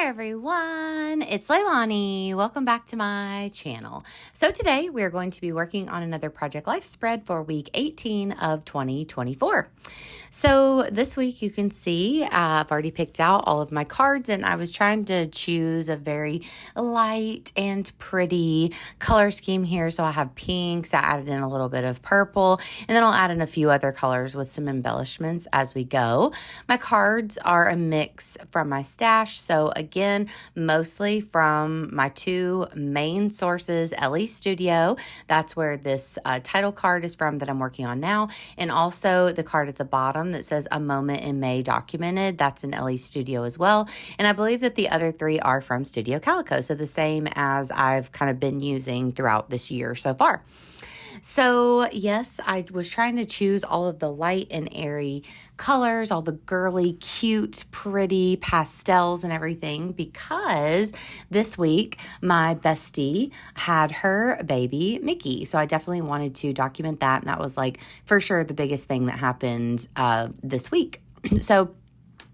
Hi everyone, it's Leilani. Welcome back to my channel. So today we're going to be working on another Project Life spread for week 18 of 2024. So this week you can see I've already picked out all of my cards and I was trying to choose a very light and pretty color scheme here. So I have pinks, I added in a little bit of purple, and then I'll add in a few other colors with some embellishments as we go. My cards are a mix from my stash. So again, mostly from my two main sources, LE Studio. That's where this title card is from that I'm working on now. And also the card at the bottom that says A Moment in May Documented. That's an LE Studio as well. And I believe that the other three are from Studio Calico. So the same as I've kind of been using throughout this year so far. So yes, I was trying to choose all of the light and airy colors, all the girly, cute, pretty pastels and everything, because this week my bestie had her baby Mickey. So I definitely wanted to document that. And that was like for sure the biggest thing that happened this week. So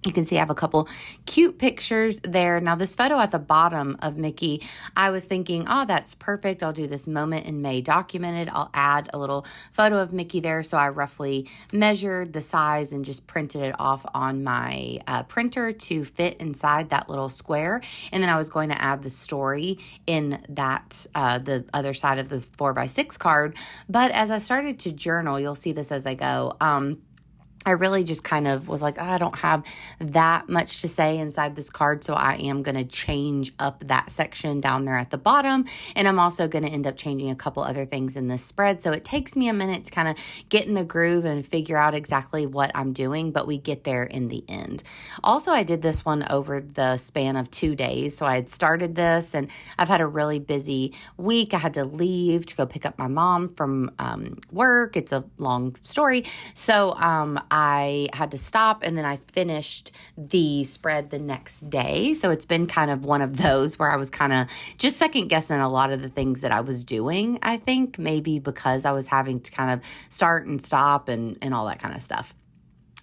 you can see I have a couple cute pictures there. Now this photo at the bottom of Mickey, I was thinking, oh, that's perfect. I'll do this Moment in May Documented. I'll add a little photo of Mickey there. So I roughly measured the size and just printed it off on my printer to fit inside that little square. And then I was going to add the story in that, the other side of the 4x6 card. But as I started to journal, you'll see this as I go, I really just kind of was like, I don't have that much to say inside this card, so I am going to change up that section down there at the bottom, and I'm also going to end up changing a couple other things in this spread, so it takes me a minute to kind of get in the groove and figure out exactly what I'm doing, but we get there in the end. Also, I did this one over the span of 2 days, so I had started this, and I've had a really busy week. I had to leave to go pick up my mom from work. It's a long story, so I had to stop, and then I finished the spread the next day. So it's been kind of one of those where I was kind of just second guessing a lot of the things that I was doing, I think, maybe because I was having to kind of start and stop and all that kind of stuff.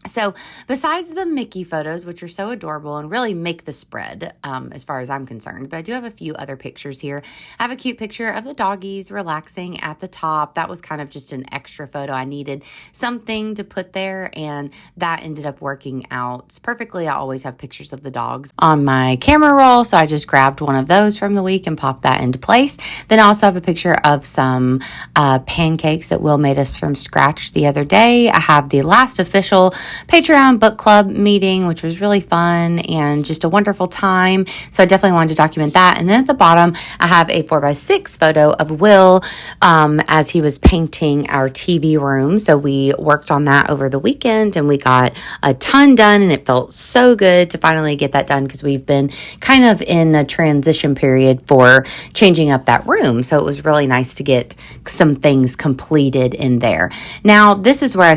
So besides the Mickey photos, which are so adorable and really make the spread as far as I'm concerned, but I do have a few other pictures here. I have a cute picture of the doggies relaxing at the top. That was kind of just an extra photo. I needed something to put there, and that ended up working out perfectly. I always have pictures of the dogs on my camera roll, so I just grabbed one of those from the week and popped that into place. Then I also have a picture of some pancakes that Will made us from scratch the other day. I have the last official Patreon book club meeting, which was really fun and just a wonderful time. So I definitely wanted to document that. And then at the bottom, I have a 4x6 photo of Will as he was painting our TV room. So we worked on that over the weekend and we got a ton done, and it felt so good to finally get that done because we've been kind of in a transition period for changing up that room. So it was really nice to get some things completed in there. Now, this is where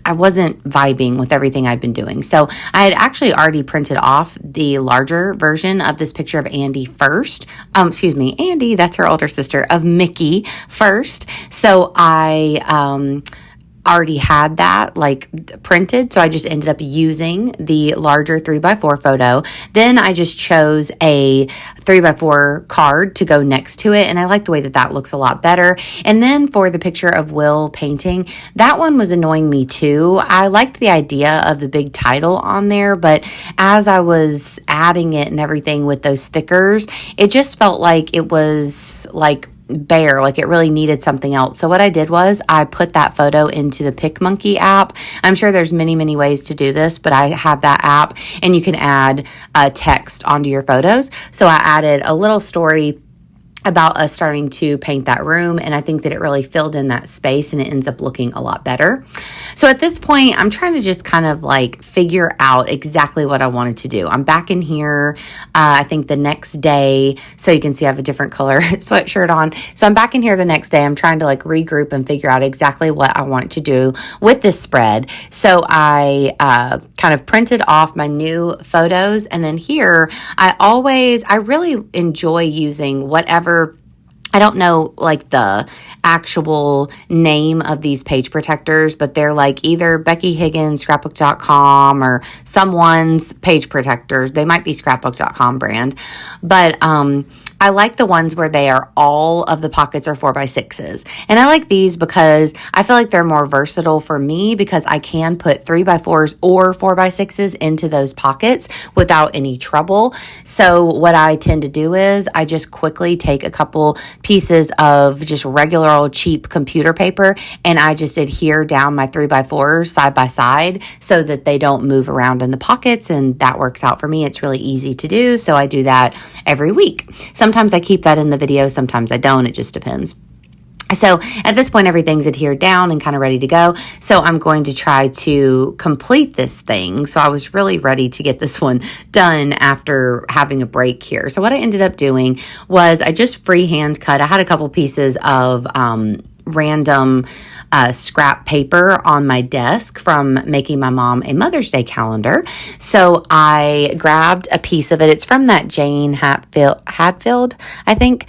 I wasn't vibing with everything I'd been doing. So I had actually already printed off the larger version of this picture of Andy first. Andy, that's her older sister, of Mickey first. So I already had that like printed, so I just ended up using the larger 3x4 photo. Then I just chose a 3x4 card to go next to it, and I like the way that that looks a lot better. And then for the picture of Will painting, that one was annoying me too. I liked the idea of the big title on there, but as I was adding it and everything with those stickers, it just felt like it was like bare, like it really needed something else. So what I did was I put that photo into the PicMonkey app. I'm sure there's many ways to do this, but I have that app and you can add text onto your photos. So I added a little story about us starting to paint that room, and I think that it really filled in that space and it ends up looking a lot better. So at this point, I'm trying to just kind of like figure out exactly what I wanted to do. I'm back in here, I think the next day, so you can see I have a different color sweatshirt on. So I'm back in here the next day. I'm trying to like regroup and figure out exactly what I want to do with this spread. So I kind of printed off my new photos, and then here I really enjoy using whatever I don't know like the actual name of these page protectors, but they're like either Becky Higgins, scrapbook.com, or someone's page protectors. They might be scrapbook.com brand, but I like the ones where they are all of the pockets are 4x6s. And I like these because I feel like they're more versatile for me because I can put 3x4s or 4x6s into those pockets without any trouble. So what I tend to do is I just quickly take a couple pieces of just regular old cheap computer paper and I just adhere down my 3x4s side by side so that they don't move around in the pockets, and that works out for me. It's really easy to do, so I do that every week. Sometimes I keep that in the video, sometimes I don't. It just depends. So at this point, everything's adhered down and kind of ready to go. So I'm going to try to complete this thing. So I was really ready to get this one done after having a break here. So what I ended up doing was I just freehand cut. I had a couple pieces of random scrap paper on my desk from making my mom a Mother's Day calendar. So I grabbed a piece of it. It's from that Jane Hadfield, I think,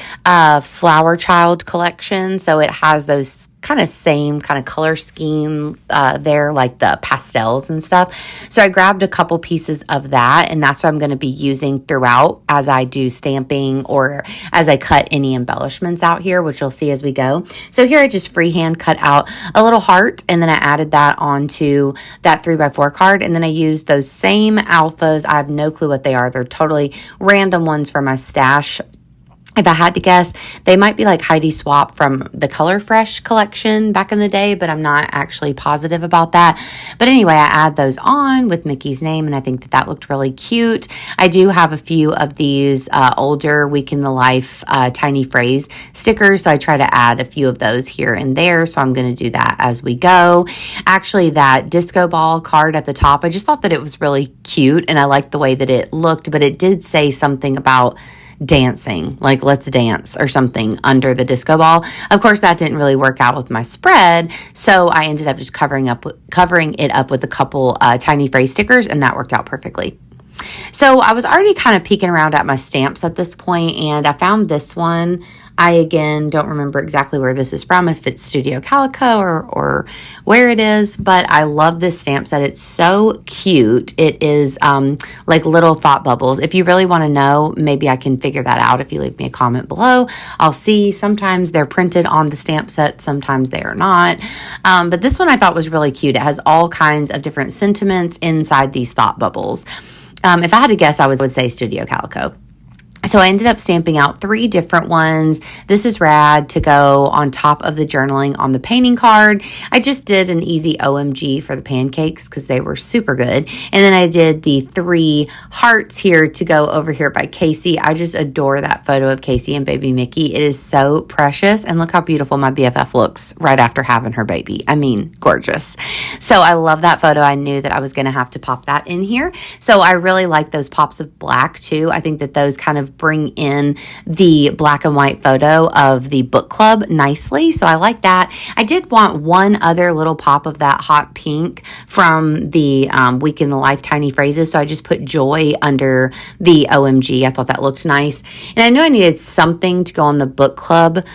Flower Child collection. So it has those kind of same kind of color scheme there, like the pastels and stuff. So I grabbed a couple pieces of that, and that's what I'm going to be using throughout as I do stamping or as I cut any embellishments out here, which you'll see as we go. So here I just freehand cut out a little heart, and then I added that onto that 3x4 card, and then I used those same alphas. I have no clue what they are. They're totally random ones from my stash. If I had to guess, they might be like Heidi Swap from the Color Fresh collection back in the day, but I'm not actually positive about that. But anyway, I add those on with Mickey's name, and I think that that looked really cute. I do have a few of these older Week in the Life tiny phrase stickers, so I try to add a few of those here and there, so I'm going to do that as we go. Actually, that disco ball card at the top, I just thought that it was really cute, and I liked the way that it looked, but it did say something about dancing, like let's dance or something under the disco ball. Of course, that didn't really work out with my spread, so I ended up just covering it up with a couple tiny phrase stickers, and that worked out perfectly. So I was already kind of peeking around at my stamps at this point, and I found this one. I, again, don't remember exactly where this is from, if it's Studio Calico or where it is, but I love this stamp set. It's so cute. It is like little thought bubbles. If you really want to know, maybe I can figure that out if you leave me a comment below. I'll see. Sometimes they're printed on the stamp set, sometimes they are not. But this one I thought was really cute. It has all kinds of different sentiments inside these thought bubbles. If I had to guess, I would say Studio Calico. So I ended up stamping out 3 different ones. This is rad to go on top of the journaling on the painting card. I just did an easy OMG for the pancakes because they were super good. And then I did the 3 hearts here to go over here by Casey. I just adore that photo of Casey and baby Mickey. It is so precious. And look how beautiful my BFF looks right after having her baby. I mean, gorgeous. So I love that photo. I knew that I was going to have to pop that in here. So I really like those pops of black too. I think that those kind of bring in the black and white photo of the book club nicely. So I like that. I did want one other little pop of that hot pink from the Week in the Life tiny phrases. So I just put joy under the OMG. I thought that looked nice. And I knew I needed something to go on the book club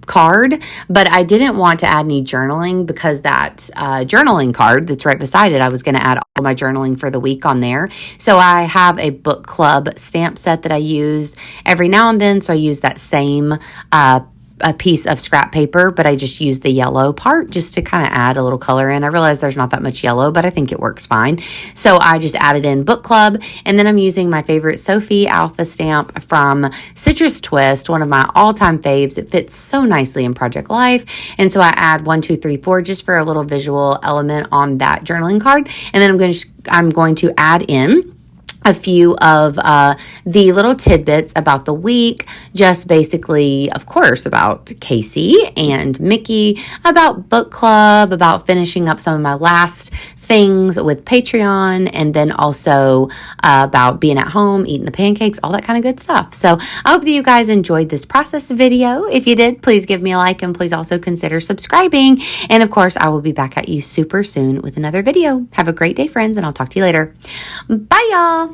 card, but I didn't want to add any journaling because that journaling card that's right beside it, I was going to add all my journaling for the week on there. So I have a book club stamp set that I use every now and then. So I use that same a piece of scrap paper, but I just use the yellow part just to kind of add a little color in. I realize there's not that much yellow, but I think it works fine. So I just added in book club, and then I'm using my favorite Sophie Alpha stamp from Citrus Twist, one of my all-time faves. It fits so nicely in Project Life, and so I add 1, 2, 3, 4 just for a little visual element on that journaling card, and then I'm going to add in a few of the little tidbits about the week, just basically, of course, about Casey and Mickey, about book club, about finishing up some of my last things with Patreon, and then also about being at home, eating the pancakes, all that kind of good stuff. So I hope that you guys enjoyed this process video. If you did, please give me a like, and please also consider subscribing. And of course, I will be back at you super soon with another video. Have a great day, friends, and I'll talk to you later. Bye, y'all.